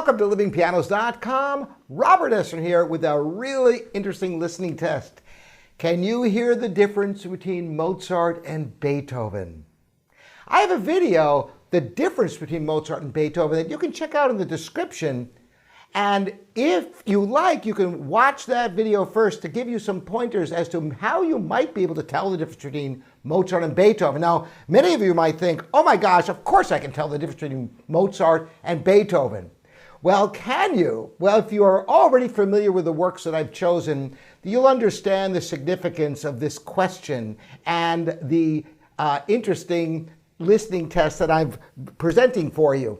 Welcome to livingpianos.com. Robert Estrin here with a really interesting listening test. Can you hear the difference between Mozart and Beethoven? I have a video, the difference between Mozart and Beethoven, that you can check out in the description. And if you like, you can watch that video first to give you some pointers as to how you might be able to tell the difference between Mozart and Beethoven. Now, many of you might think, oh my gosh, of course I can tell the difference between Mozart and Beethoven. Well, can you? Well, if you are already familiar with the works that I've chosen, you'll understand the significance of this question and the interesting listening test that I'm presenting for you.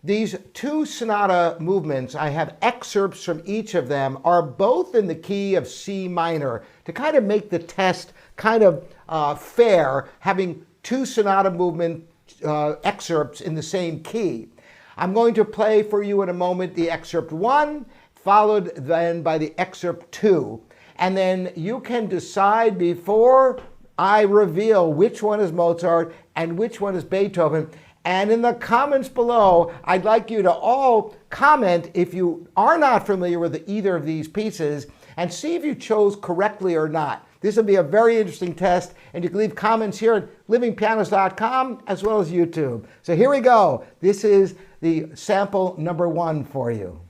These two sonata movements, I have excerpts from each of them, are both in the key of C minor to kind of make the test kind of fair, having two sonata movement excerpts in the same key. I'm going to play for you in a moment the excerpt 1, followed then by the excerpt 2, and then you can decide before I reveal which one is Mozart and which one is Beethoven. And in the comments below, I'd like you to all comment if you are not familiar with either of these pieces and see if you chose correctly or not. This will be a very interesting test, and you can leave comments here at livingpianos.com as well as YouTube. So here we go. This is the sample number 1 for you.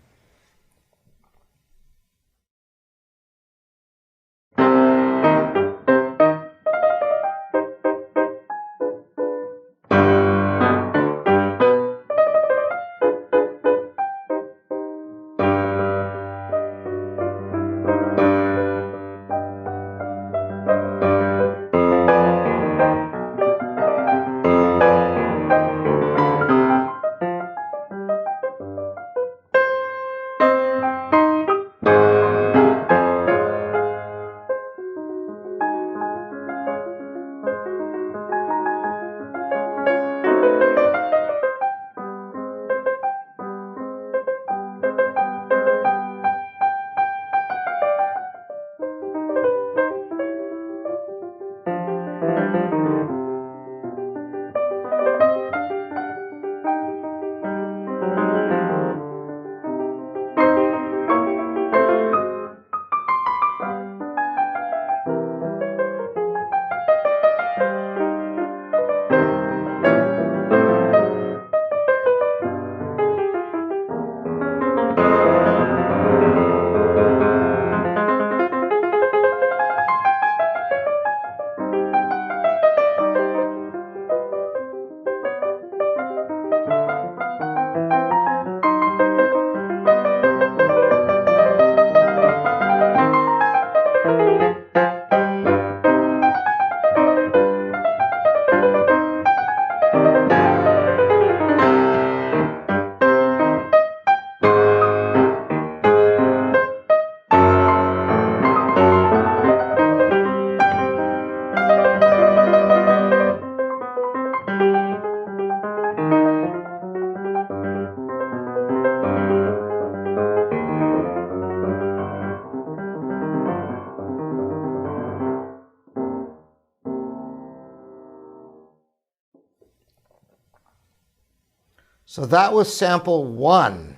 So that was sample 1.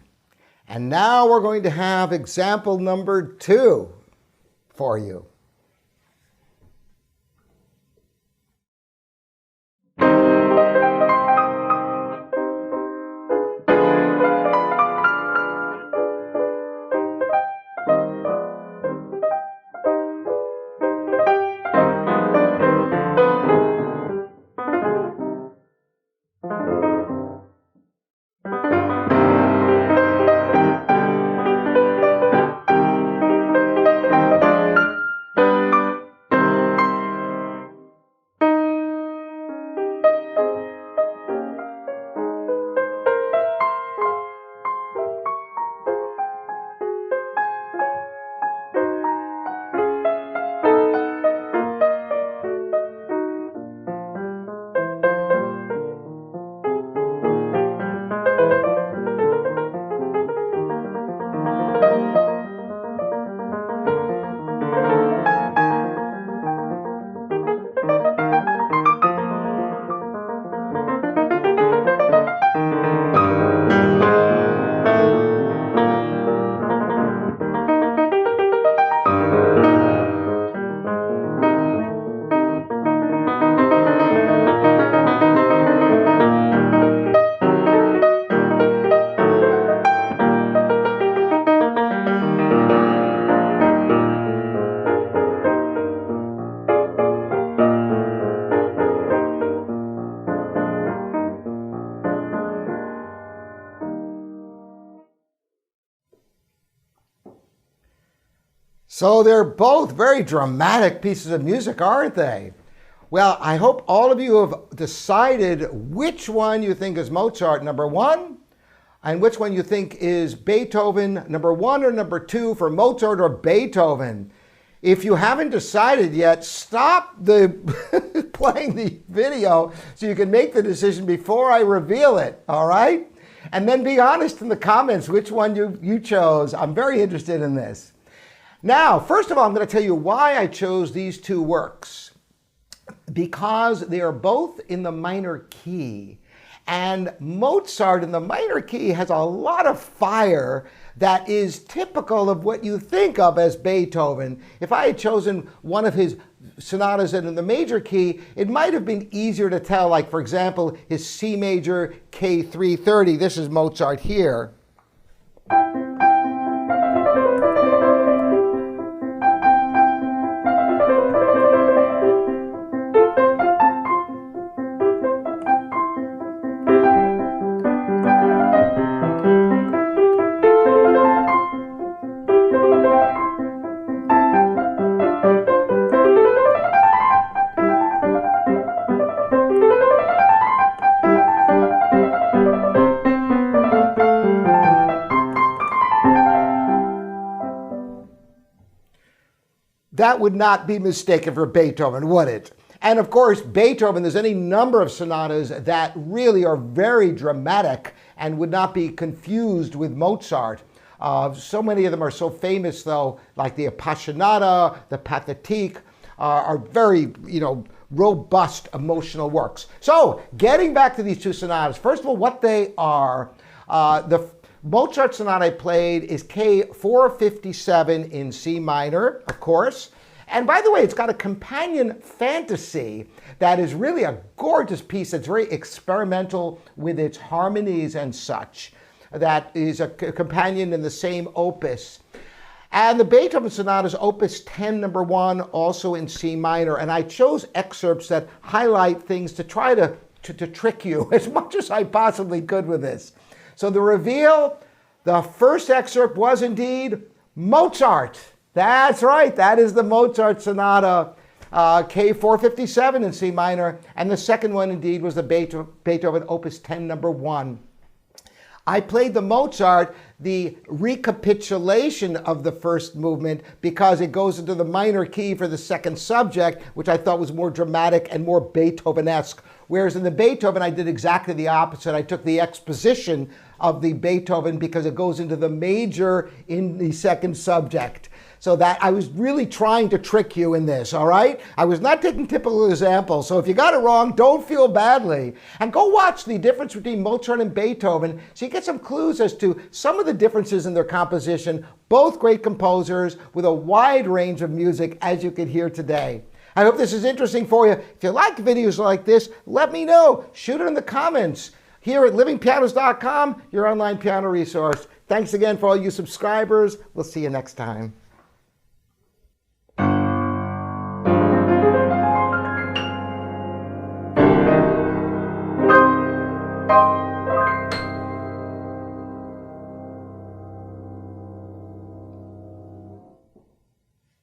And now we're going to have example number 2 for you. So they're both very dramatic pieces of music, aren't they? Well, I hope all of you have decided which one you think is Mozart number one, and which one you think is Beethoven number one or number two for Mozart or Beethoven. If you haven't decided yet, stop playing the video so you can make the decision before I reveal it, all right? And then be honest in the comments which one you chose. I'm very interested in this. Now, first of all, I'm going to tell you why I chose these two works. Because they are both in the minor key. And Mozart in the minor key has a lot of fire that is typical of what you think of as Beethoven. If I had chosen one of his sonatas in the major key, it might have been easier to tell, like, for example, his C major K330. This is Mozart here. That would not be mistaken for Beethoven, would it? And of course, Beethoven, there's any number of sonatas that really are very dramatic and would not be confused with Mozart. So many of them are so famous, though, like the Appassionata, the Pathétique, are very, robust emotional works. So, getting back to these two sonatas, first of all, what they are. The Mozart sonata I played is K457 in C minor, of course. And by the way, it's got a companion fantasy that is really a gorgeous piece that's very experimental with its harmonies and such. That is a companion in the same opus. And the Beethoven sonata is opus 10, number 1, also in C minor. And I chose excerpts that highlight things to try to trick you as much as I possibly could with this. So the reveal, the first excerpt was indeed Mozart. That's right, that is the Mozart sonata, K457 in C minor. And the second one indeed was the Beethoven opus 10, number 1. I played the Mozart, the recapitulation of the first movement, because it goes into the minor key for the second subject, which I thought was more dramatic and more Beethoven-esque. Whereas in the Beethoven, I did exactly the opposite. I took the exposition of the Beethoven because it goes into the major in the second subject. So that I was really trying to trick you in this, all right? I was not taking typical examples, so if you got it wrong, don't feel badly. And go watch the difference between Mozart and Beethoven so you get some clues as to some of the differences in their composition. Both great composers with a wide range of music, as you could hear today. I hope this is interesting for you. If you like videos like this, let me know. Shoot it in the comments. Here at livingpianos.com, your online piano resource. Thanks again for all you subscribers. We'll see you next time.